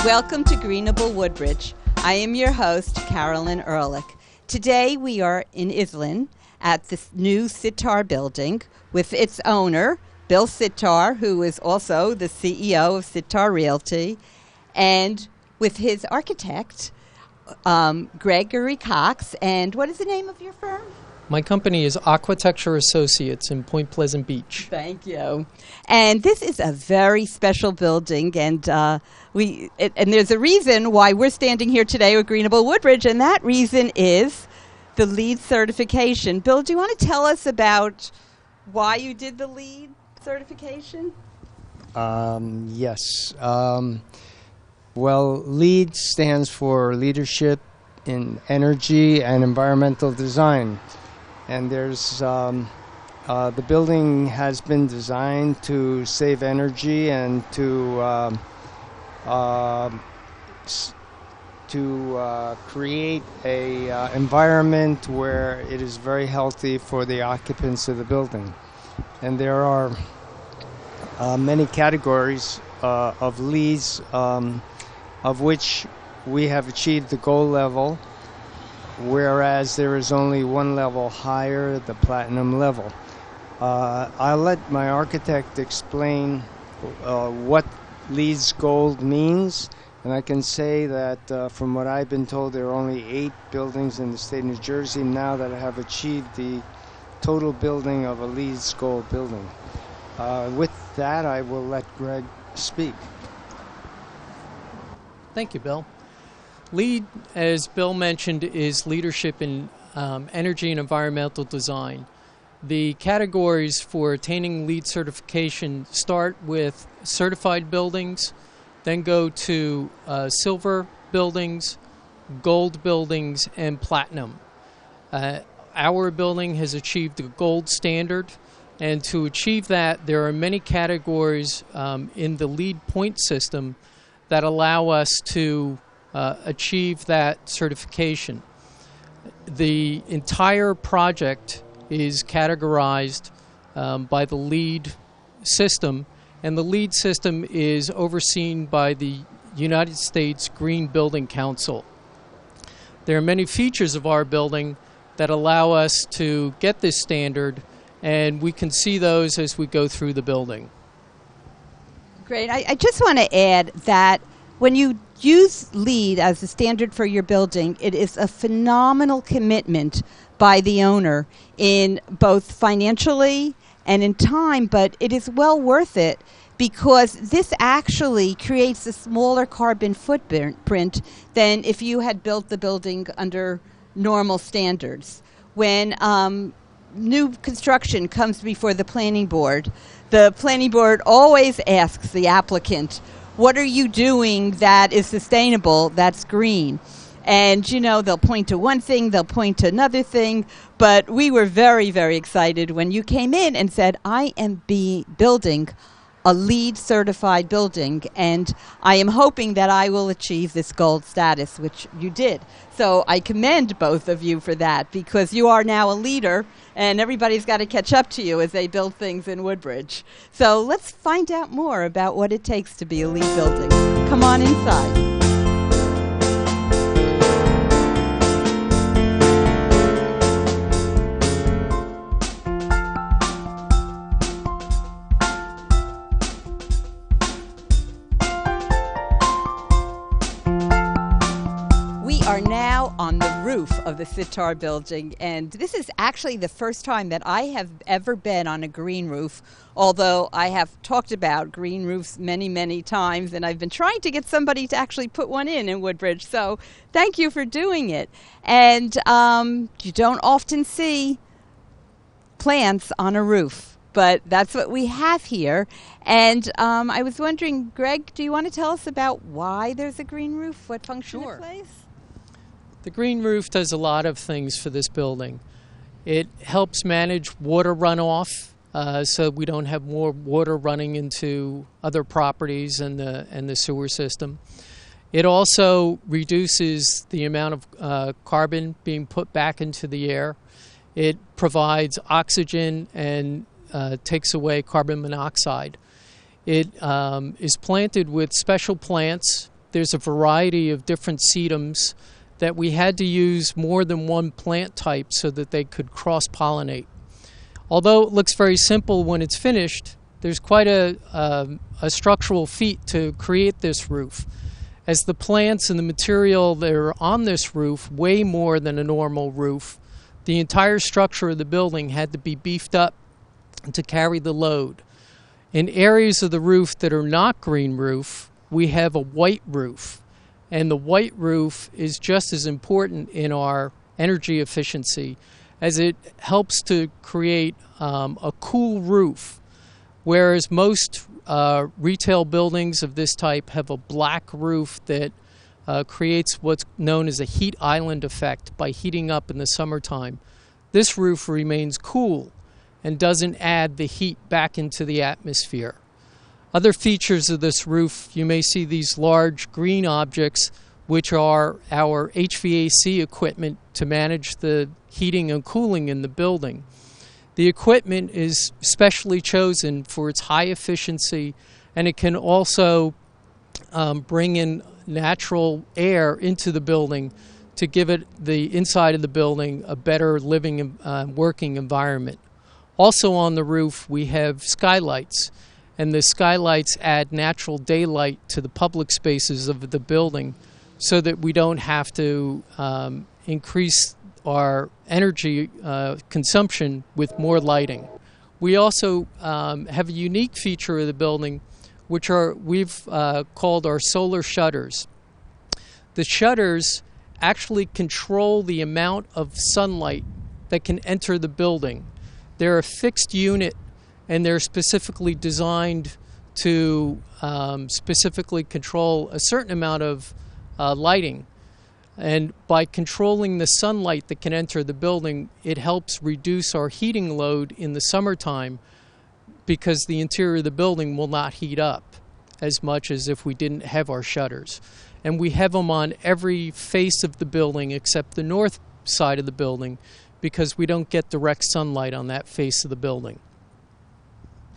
Welcome to Greenable Woodbridge. I am your host, Carolyn Ehrlich. Today we are in Iselin at this new Sitar building with its owner, Bill Sitar, who is also the CEO of Sitar Realty, and with his architect, Gregory Cox. And what is the name of your firm? My company is Aquitecture Associates in Point Pleasant Beach. Thank you. And this is a very special building, and there's a reason why we're standing here today with Greenable Woodbridge, and that reason is the LEED certification. Bill, do you want to tell us about why you did the LEED certification? Yes. Well, LEED stands for Leadership in Energy and Environmental Design. And there's the building has been designed to save energy and to create a environment where it is very healthy for the occupants of the building. And there are many categories of LEEDs, of which we have achieved the gold level, whereas there is only one level higher, the platinum level. I'll let my architect explain what LEED's gold means, and I can say that from what I've been told, there are only 8 buildings in the state of New Jersey now that have achieved the total building of a LEED's gold building. With that, I will let Greg speak. Thank you, Bill. LEED, as Bill mentioned, is leadership in energy and environmental design. The categories for attaining LEED certification start with certified buildings, then go to silver buildings, gold buildings, and platinum. Our building has achieved the gold standard, and to achieve that, there are many categories in the LEED point system that allow us to achieve that certification. The entire project is categorized by the LEED system, and the LEED system is overseen by the United States Green Building Council. There are many features of our building that allow us to get this standard, and we can see those as we go through the building. Great. I just want to add that when you use LEED as the standard for your building, it is a phenomenal commitment by the owner in both financially and in time, but it is well worth it because this actually creates a smaller carbon footprint than if you had built the building under normal standards. When new construction comes before the planning board always asks the applicant, what are you doing that is sustainable, that's green? And, you know, they'll point to one thing, they'll point to another thing, but we were very, very excited when you came in and said, I am building a LEED certified building, and I am hoping that I will achieve this gold status, which you did. So I commend both of you for that, because you are now a leader, and everybody's got to catch up to you as they build things in Woodbridge. So let's find out more about what it takes to be a LEED building. Come on inside. Are now on the roof of the Sitar building, and this is actually the first time that I have ever been on a green roof, although I have talked about green roofs many, many times, and I've been trying to get somebody to actually put one in Woodbridge, so thank you for doing it. And you don't often see plants on a roof, but that's what we have here. And I was wondering, Greg, do you want to tell us about why there's a green roof, what function it plays? The green roof does a lot of things for this building. It helps manage water runoff, so we don't have more water running into other properties and the sewer system. It also reduces the amount of carbon being put back into the air. It provides oxygen and takes away carbon monoxide. It is planted with special plants there's a variety of different sedums that we had to use more than one plant type so that they could cross-pollinate. Although it looks very simple when it's finished, there's quite a structural feat to create this roof, as the plants and the material that are on this roof weigh more than a normal roof. The entire structure of the building had to be beefed up to carry the load. In areas of the roof that are not green roof, we have a white roof. And the white roof is just as important in our energy efficiency, as it helps to create a cool roof. Whereas most retail buildings of this type have a black roof that creates what's known as a heat island effect by heating up in the summertime. This roof remains cool and doesn't add the heat back into the atmosphere. Other features of this roof, you may see these large green objects, which are our HVAC equipment to manage the heating and cooling in the building. The equipment is specially chosen for its high efficiency, and it can also bring in natural air into the building to give it, the inside of the building, a better living and working environment. Also on the roof, we have skylights, and the skylights add natural daylight to the public spaces of the building so that we don't have to increase our energy consumption with more lighting. We also have a unique feature of the building, which we've called our solar shutters. The shutters actually control the amount of sunlight that can enter the building. They're a fixed unit, and they're specifically designed to specifically control a certain amount of lighting. And by controlling the sunlight that can enter the building, it helps reduce our heating load in the summertime, because the interior of the building will not heat up as much as if we didn't have our shutters. And we have them on every face of the building except the north side of the building, because we don't get direct sunlight on that face of the building.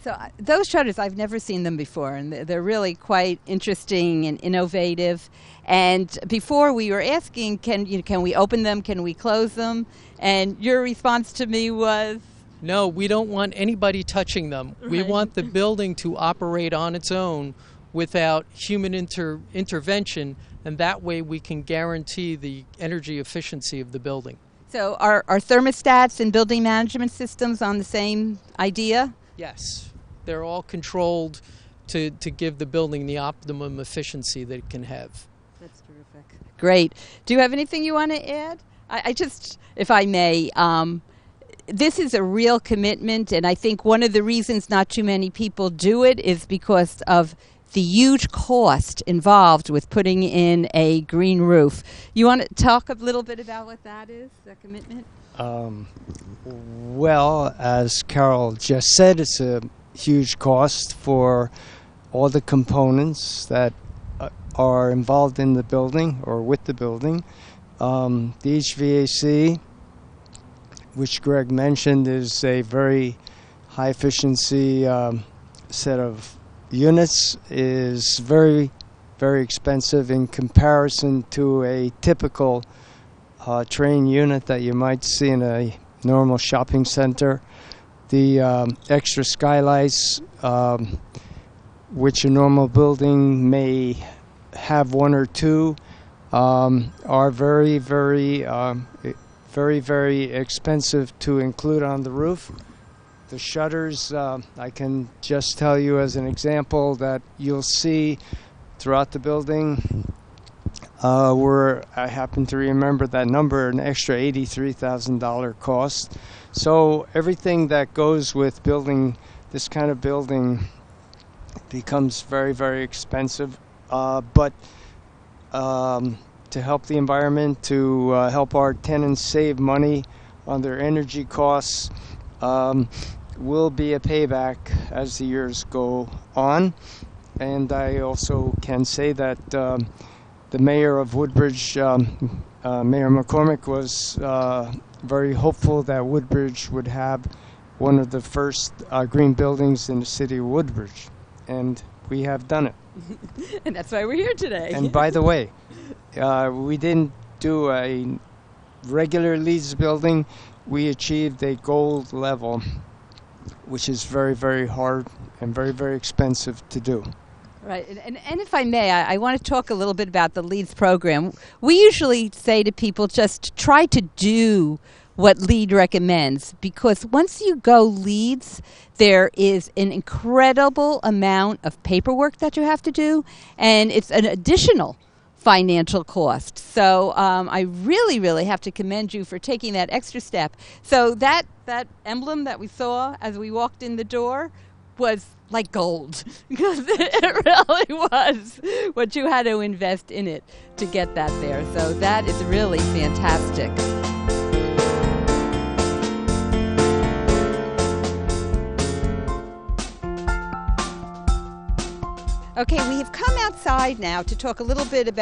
So those shutters, I've never seen them before, and they're really quite interesting and innovative. And before we were asking, can we open them, can we close them? And your response to me was? No, we don't want anybody touching them. Right. We want the building to operate on its own without human intervention, and that way we can guarantee the energy efficiency of the building. So are thermostats and building management systems on the same idea? Yes. They're all controlled to give the building the optimum efficiency that it can have. That's terrific. Great. Do you have anything you want to add? I just, if I may, this is a real commitment, and I think one of the reasons not too many people do it is because of the huge cost involved with putting in a green roof. You want to talk a little bit about what that is, that commitment? Well, as Carol just said, it's a huge cost for all the components that are involved in the building or with the building. The HVAC, which Greg mentioned, is a very high efficiency set of units, is very, very expensive in comparison to a typical train unit that you might see in a normal shopping center. The extra skylights, which a normal building may have one or two, are very, very, very, very expensive to include on the roof. The shutters, I can just tell you as an example that you'll see throughout the building, where I happen to remember that number, an extra $83,000 cost. So everything that goes with building this kind of building becomes very, very expensive. But to help the environment, to help our tenants save money on their energy costs, will be a payback as the years go on. And I also can say that the mayor of Woodbridge, Mayor McCormick, was very hopeful that Woodbridge would have one of the first green buildings in the city of Woodbridge, and we have done it. And that's why we're here today. And by the way, we didn't do a regular LEED building. We achieved a gold level, which is very, very hard and very, very expensive to do. Right, and if I may, I want to talk a little bit about the LEEDs program. We usually say to people, just try to do what LEED recommends, because once you go LEEDs, there is an incredible amount of paperwork that you have to do, and it's an additional financial cost. So I really, really have to commend you for taking that extra step. So that emblem that we saw as we walked in the door was like gold, because it really was what you had to invest in it to get that there. So that is really fantastic. Okay, we have come outside now to talk a little bit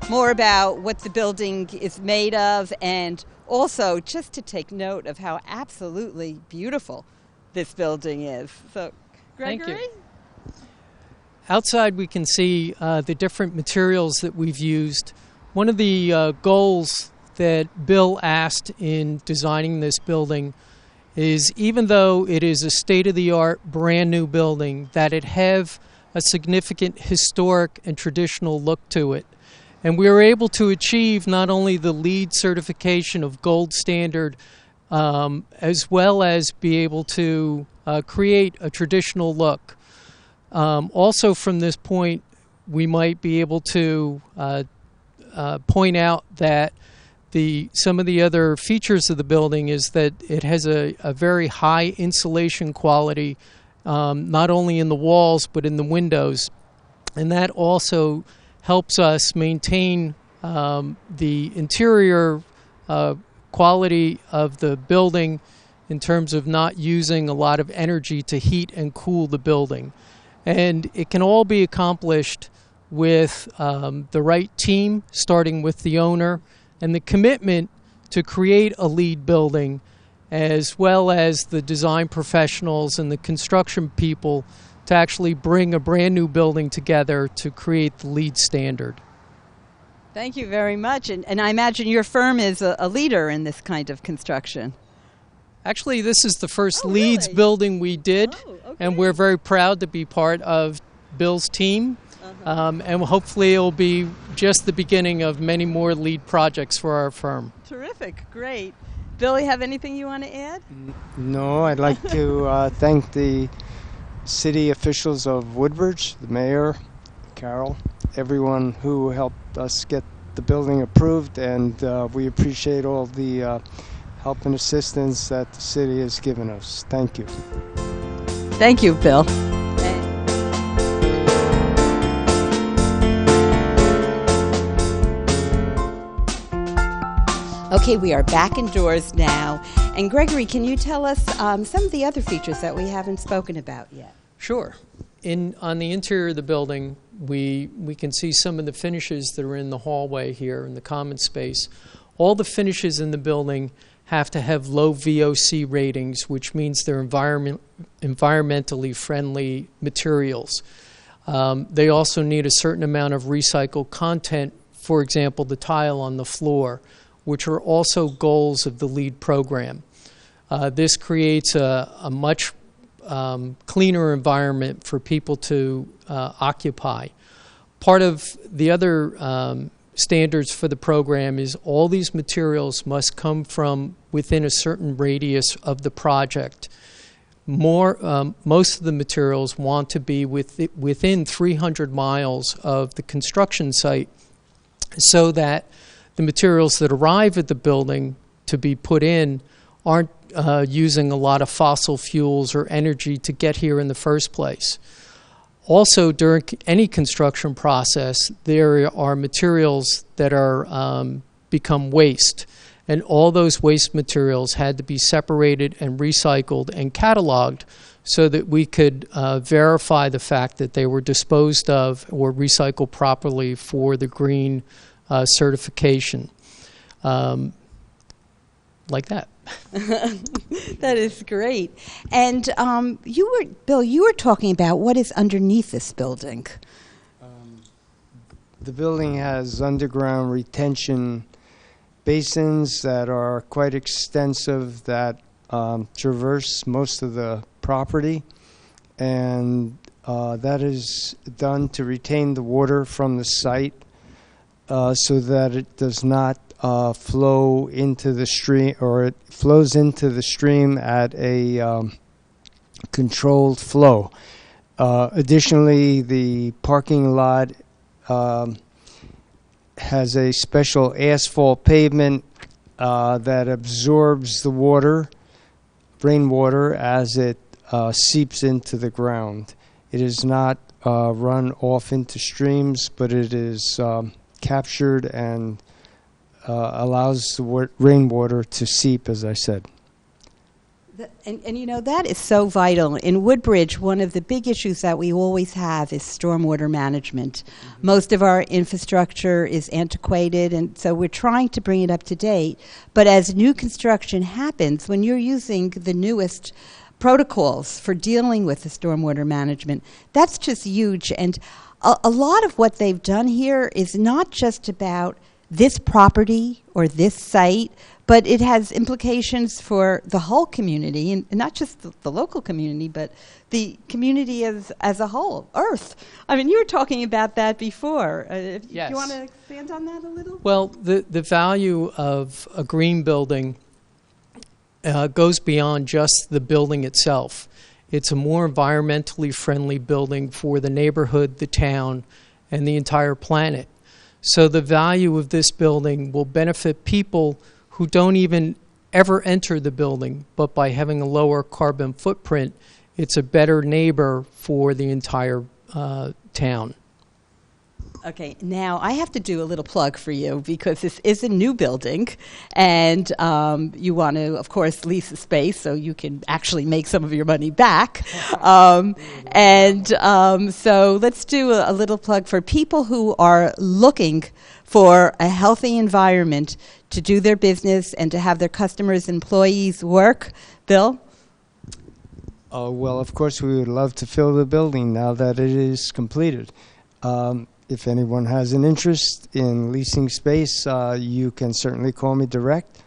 more about what the building is made of, and also just to take note of how absolutely beautiful this building is. So, Gregory? Thank you. Outside we can see the different materials that we've used. One of the goals that Bill asked in designing this building is, even though it is a state-of-the-art brand new building, that it have a significant historic and traditional look to it. And we were able to achieve not only the LEED certification of gold standard, as well as be able to create a traditional look. Also from this point, we might be able to point out that some of the other features of the building is that it has a very high insulation quality, not only in the walls but in the windows, and that also helps us maintain the interior quality of the building in terms of not using a lot of energy to heat and cool the building. And it can all be accomplished with the right team, starting with the owner, and the commitment to create a LEED building, as well as the design professionals and the construction people to actually bring a brand new building together to create the LEED standard. Thank you very much. And I imagine your firm is a leader in this kind of construction. Actually, this is the first LEEDs building we did, and we're very proud to be part of Bill's team. And hopefully it will be just the beginning of many more LEED projects for our firm. Terrific. Great. Bill, you have anything you want to add? No, I'd like to thank the city officials of Woodbridge, the mayor, Carol, everyone who helped us get the building approved, and we appreciate all the help and assistance that the city has given us. Thank you. Thank you, Bill. Okay, we are back indoors now. And Gregory, can you tell us some of the other features that we haven't spoken about yet? Sure. On the interior of the building, we can see some of the finishes that are in the hallway here in the common space. All the finishes in the building have to have low VOC ratings, which means they're environmentally friendly materials. They also need a certain amount of recycled content, for example, the tile on the floor, which are also goals of the LEED program. This creates a much cleaner environment for people to occupy. Part of the other standards for the program is all these materials must come from within a certain radius of the project. Most of the materials want to be within 300 miles of the construction site, so that the materials that arrive at the building to be put in aren't using a lot of fossil fuels or energy to get here in the first place. Also, during any construction process, there are materials that are become waste, and all those waste materials had to be separated and recycled and cataloged so that we could verify the fact that they were disposed of or recycled properly for the green certification. Like that. That is great. And Bill, you were talking about what is underneath this building. The building has underground retention basins that are quite extensive that traverse most of the property, and that is done to retain the water from the site so that it does not flow into the stream, or it flows into the stream at a controlled flow. Additionally, the parking lot has a special asphalt pavement that absorbs the water, rainwater, as it seeps into the ground. It is not run off into streams, but it is captured and allows the rainwater to seep, as I said. And you know, that is so vital. In Woodbridge, one of the big issues that we always have is stormwater management. Mm-hmm. Most of our infrastructure is antiquated, and so we're trying to bring it up to date. But as new construction happens, when you're using the newest protocols for dealing with the stormwater management, that's just huge. And a lot of what they've done here is not just about this property or this site, but it has implications for the whole community, and not just the local community, but the community as a whole, Earth. I mean, you were talking about that before. Yes. Do you want to expand on that a little? Well, the value of a green building goes beyond just the building itself. It's a more environmentally friendly building for the neighborhood, the town, and the entire planet. So the value of this building will benefit people who don't even ever enter the building, but by having a lower carbon footprint, it's a better neighbor for the entire town. Okay, now I have to do a little plug for you because this is a new building, and you want to, of course, lease the space so you can actually make some of your money back. So let's do a little plug for people who are looking for a healthy environment to do their business and to have their customers, employees work. Bill? Well, of course, we would love to fill the building now that it is completed. If anyone has an interest in leasing space, you can certainly call me direct.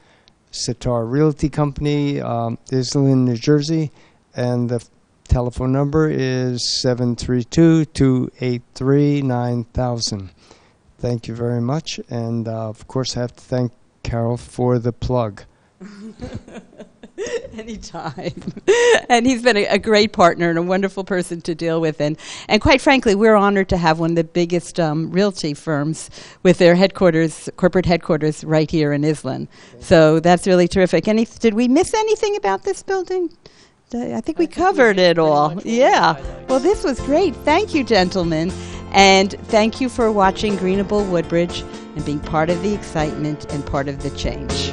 Sitar Realty Company, Iselin, New Jersey, and the telephone number is 732-283-9000. Thank you very much, and of course I have to thank Carol for the plug. Anytime. And he's been a great partner and a wonderful person to deal with. And quite frankly, we're honored to have one of the biggest realty firms with their headquarters, corporate headquarters, right here in Iselin. So that's really terrific. Did we miss anything about this building? I think we covered it all. Yeah. Well, this was great. Thank you, gentlemen. And thank you for watching Greenable Woodbridge and being part of the excitement and part of the change.